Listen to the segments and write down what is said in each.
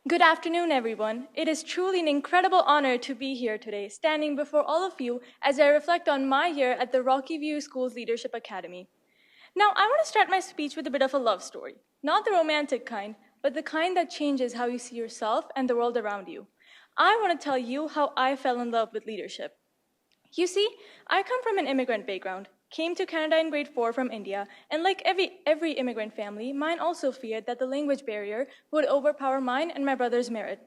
Good afternoon, everyone. It is truly an incredible honor to be here today, standing before all of you as I reflect on my year at the Rocky View School's Leadership Academy. Now, I want to start my speech with a bit of a love story. Not the romantic kind, but the kind that changes how you see yourself and the world around you. I want to tell you how I fell in love with leadership. You see, I come from an immigrant background, came to Canada in grade 4 from India, and like every immigrant family, mine also feared that the language barrier would overpower mine and my brother's merit.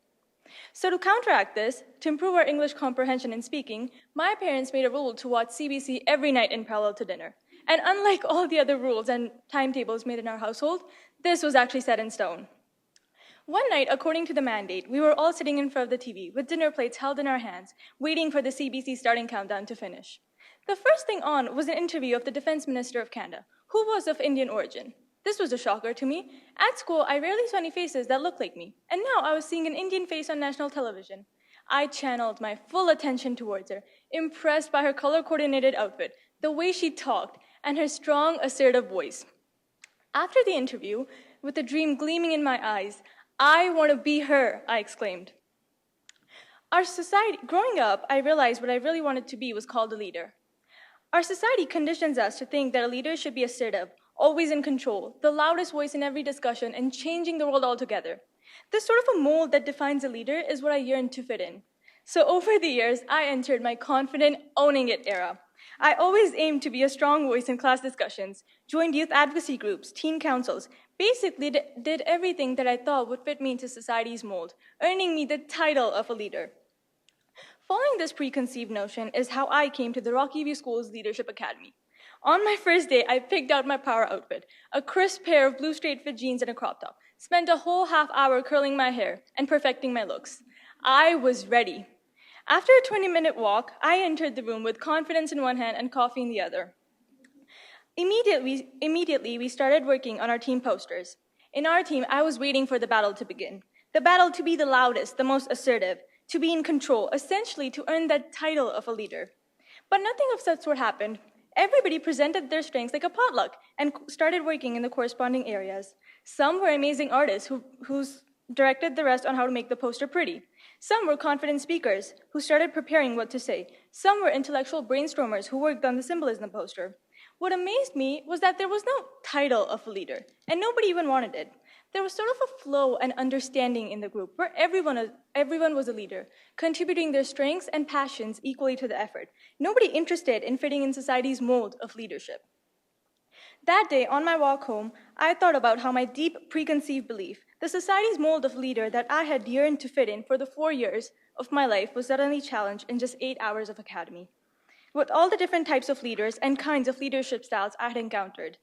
So to counteract this, to improve our English comprehension and speaking, my parents made a rule to watch CBC every night in parallel to dinner. And unlike all the other rules and timetables made in our household, this was actually set in stone. One night, according to the mandate, we were all sitting in front of the TV with dinner plates held in our hands, waiting for the CBC starting countdown to finish. The first thing on was an interview of the Defense Minister of Canada, who was of Indian origin. This was a shocker to me. At school, I rarely saw any faces that looked like me, and now I was seeing an Indian face on national television. I channeled my full attention towards her, impressed by her color-coordinated outfit, the way she talked, and her strong, assertive voice. After the interview, with a dream gleaming in my eyes, "I want to be her," I exclaimed. Growing up, I realized what I really wanted to be was called a leader. Our society conditions us to think that a leader should be assertive, always in control, the loudest voice in every discussion, and changing the world altogether. This sort of a mold that defines a leader is what I yearned to fit in. So over the years, I entered my confident, owning it era. I always aimed to be a strong voice in class discussions, joined youth advocacy groups, teen councils, basically did everything that I thought would fit me into society's mold, earning me the title of a leader. Following this preconceived notion is how I came to the Rocky View School's Leadership Academy. On my first day, I picked out my power outfit, a crisp pair of blue straight fit jeans and a crop top, spent a whole half hour curling my hair and perfecting my looks. I was ready. After a 20-minute walk, I entered the room with confidence in one hand and coffee in the other. Immediately, we started working on our team posters. In our team, I was waiting for the battle to begin. The battle to be the loudest, the most assertive, to be in control, essentially to earn that title of a leader. But nothing of such sort happened. Everybody presented their strengths like a potluck and started working in the corresponding areas. Some were amazing artists who directed the rest on how to make the poster pretty. Some were confident speakers who started preparing what to say. Some were intellectual brainstormers who worked on the symbolism of the poster. What amazed me was that there was no title of a leader, and nobody even wanted it. There was sort of a flow and understanding in the group where everyone was a leader, contributing their strengths and passions equally to the effort. Nobody interested in fitting in society's mold of leadership. That day, on my walk home, I thought about how my deep preconceived belief, the society's mold of leader that I had yearned to fit in for the 4 years of my life, was suddenly challenged in just 8 hours of academy. With all the different types of leaders and kinds of leadership styles I had encountered.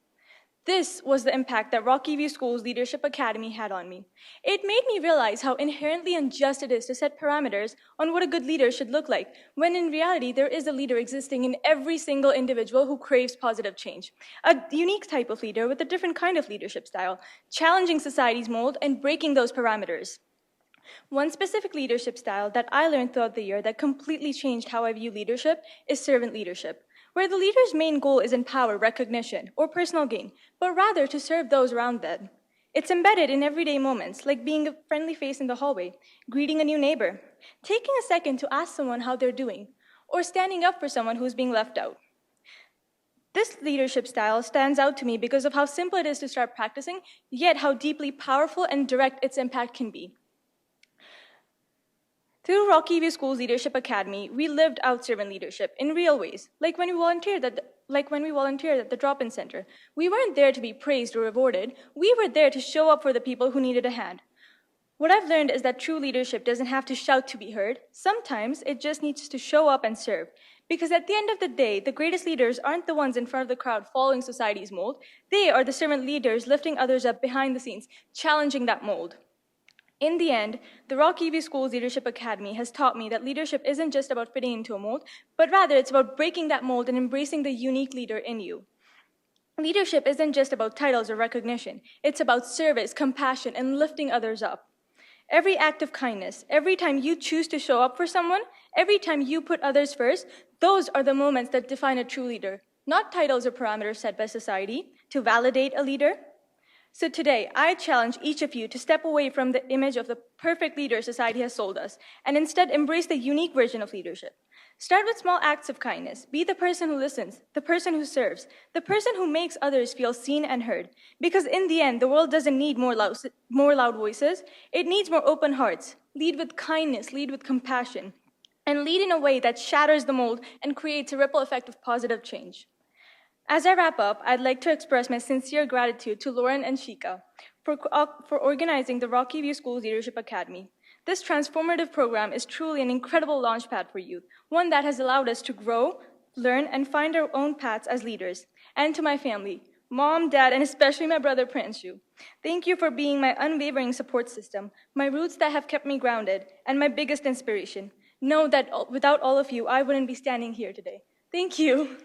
This was the impact that Rocky View School's Leadership Academy had on me. It made me realize how inherently unjust it is to set parameters on what a good leader should look like, when in reality there is a leader existing in every single individual who craves positive change. A unique type of leader with a different kind of leadership style, challenging society's mold and breaking those parameters. One specific leadership style that I learned throughout the year that completely changed how I view leadership is servant leadership, where the leader's main goal isn't power, recognition, or personal gain, but rather to serve those around them. It's embedded in everyday moments, like being a friendly face in the hallway, greeting a new neighbor, taking a second to ask someone how they're doing, or standing up for someone who's being left out. This leadership style stands out to me because of how simple it is to start practicing, yet how deeply powerful and direct its impact can be. Through Rocky View School's Leadership Academy, we lived out servant leadership in real ways, like when we volunteered at the drop-in center. We weren't there to be praised or rewarded. We were there to show up for the people who needed a hand. What I've learned is that true leadership doesn't have to shout to be heard. Sometimes it just needs to show up and serve. Because at the end of the day, the greatest leaders aren't the ones in front of the crowd following society's mold. They are the servant leaders lifting others up behind the scenes, challenging that mold. In the end, the Rocky View School's Leadership Academy has taught me that leadership isn't just about fitting into a mold, but rather it's about breaking that mold and embracing the unique leader in you. Leadership isn't just about titles or recognition. It's about service, compassion, and lifting others up. Every act of kindness, every time you choose to show up for someone, every time you put others first, those are the moments that define a true leader, not titles or parameters set by society to validate a leader. So today, I challenge each of you to step away from the image of the perfect leader society has sold us and instead embrace the unique version of leadership. Start with small acts of kindness. Be the person who listens, the person who serves, the person who makes others feel seen and heard. Because in the end, the world doesn't need more loud voices. It needs more open hearts. Lead with kindness, lead with compassion, and lead in a way that shatters the mold and creates a ripple effect of positive change. As I wrap up, I'd like to express my sincere gratitude to Lauren and Shika for organizing the Rocky View School's Leadership Academy. This transformative program is truly an incredible launchpad for youth, one that has allowed us to grow, learn, and find our own paths as leaders. And to my family, Mom, Dad, and especially my brother Pranshu, thank you for being my unwavering support system, my roots that have kept me grounded, and my biggest inspiration. Know that without all of you, I wouldn't be standing here today. Thank you.